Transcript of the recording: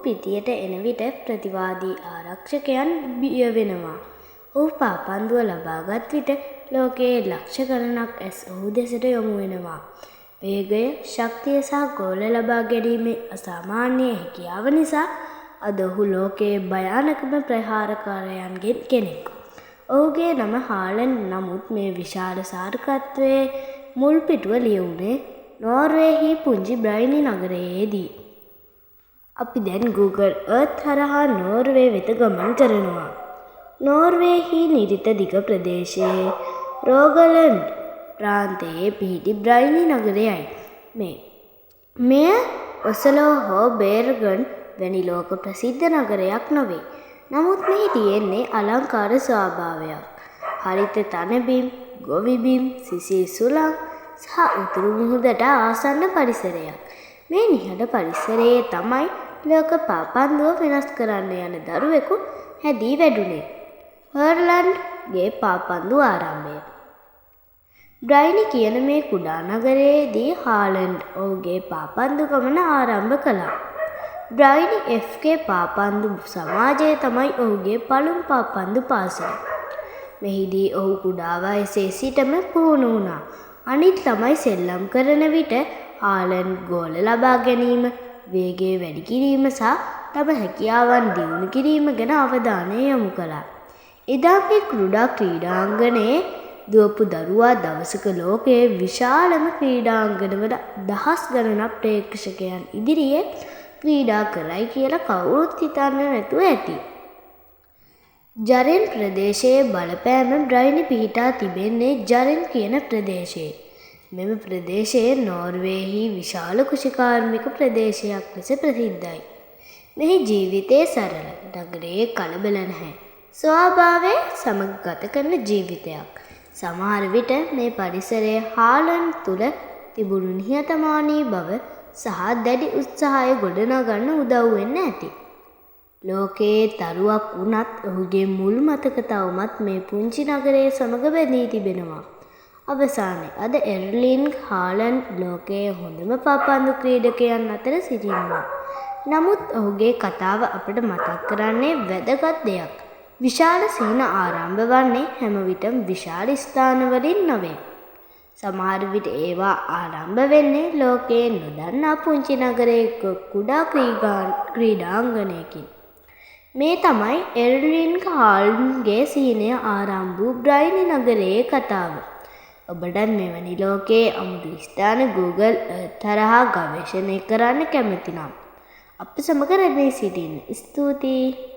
පිටියට එන විට ප්‍රතිවාදී ආරක්ෂකයන් බිය වෙනවා. ඔහු පාපන්දුව ලබාගත් විට ලෝකයේ ලක්ෂ ගණනක් ඇස් ඔහු දෙසට යොමු වෙනවා. වේගය, ශක්තිය සහ ගෝල ලබා ගැනීමේ අසාමාන්‍ය හැකියාව නිසා අද ඔහු ලෝකයේ භයානකම ප්‍රහාරකාරයන්ගෙන් කෙනෙක්. ඔහුගේ නම හාලන්ඩ්. නමුත් මේ විශාල සාර්ථකත්වයේ මුල් පිටුව ලියවුණේ නෝර්වේහි පුංචි බ්‍රයිනි නගරයේදී. අපි දැන් Google Earth හරහා නෝර්වේ වෙත ගමන් කරනවා. නෝර්වේහි නිරිත දිග ප්‍රදේශයේ රෝගලන්ඩ් ප්‍රාන්තයේ පිහිටි බ්‍රයිනි නගරයයි මෙය ඔසලෝ හෝ බේර්ගන් වැනි ලෝක ප්‍රසිද්ධ නගරයක් නොවේ. නමුත් මෙහි තියෙන්නේ අලංකාර ස්වභාවයක්. හරිත තනබිම්, ගොවිබිම්, සිසිල් සුළං සහ උතුරු මුහුදට ආසන්න පරිසරයක්. මේ නිහඬ පරිසරයේ තමයි ලෝක පාපන්දුව වෙනස් කරන්න යන දරුවෙකු හැදී වැඩුණේ. හර්ලන්ඩ්ගේ පාපන්දු ආරම්භය. බ්‍රයිනි කියන මේ කුඩා නගරයේදී හාලන්ඩ් ඔහුගේ පාපන්දු ගමන ආරම්භ කළා. බ්‍රයිනි F.K. පාපන්දු සමාජය තමයි ඔහුගේ පළමු පාපන්දු පාසල. මෙහිදී ඔහු කුඩා වයසේ සිටම පුහුණු වුණා. අනිත් ළමයි සෙල්ලම් කරන විට හාලන්ඩ් ගෝල ලබා ගැනීම, වේගය වැඩි කිරීම සහ තම හැකියාවන් දියුණු කිරීම ගැන අවධානය යොමු කළා. එදා මේ කුඩා ක්‍රීඩාංගණයේ දුවපු දරුවා දවසක ලෝකයේ විශාලම ක්‍රීඩාංගණවල දහස් ගණනක් ප්‍රේක්ෂකයන් ඉදිරියේ ක්‍රීඩා කරයි කියලා කවුරුත් හිතන්න නැතුව ඇති. ජරෙන් ප්‍රදේශයේ බලපෑම බ්‍රයිනි පිහිටා තිබෙන්නේ ජරෙන් කියන ප්‍රදේශයේ. මෙම ප්‍රදේශයේ නෝර්වේහි විශාල කෘෂිකාර්මික ප්‍රදේශයක් ලෙස ප්‍රසිද්ධයි. මෙහි ජීවිතය සරල, නගරයේ කලබල නැහැ. ස්වභාවය සමග ගත කරන ජීවිතයක්. සමහර විට මේ පරිසරය හාලන්ඩ් තුළ තිබුණු නිහතමානී බව සහ දැඩි උත්සාහය ගොඩනගන්න උදව් වෙන්න ඇති. ලෝකයේ තරුවක් වුණත් ඔහුගේ මුල් මතක තවමත් මේ පුංචි නගරයේ සමග බැඳී තිබෙනවා. අවසානයේ අද එර්ලින්ග් හාලන්ඩ් ලෝකයේ හොඳම පාපන්දු ක්‍රීඩකයන් අතර සිටිනවා. නමුත් ඔහුගේ කතාව අපට මතක් කරන්නේ වැදගත් දෙයක්. විශාල සිහින ආරම්භ වන්නේ හැම විටම විශාල ස්ථානවලින් නොවේ. සමහර විට ඒවා ආරම්භ වෙන්නේ ලෝකයේ නොදන්නා පුංචි නගරයක කුඩා ක්‍රීඩාංගණයකින්. මේ තමයි එර්ලින්ග් හාලන්ඩ්ගේ සිහිනය ආරම්භ වූ බ්‍රයිනි නගරයේ කතාව. ඔබටත් මෙවැනි ලෝකයේ අමුතු ස්ථාන Google Earth හරහා ගවේෂණය කරන්න කැමති නම් අප සමග රැඳී සිටින්න ස්තුතියි.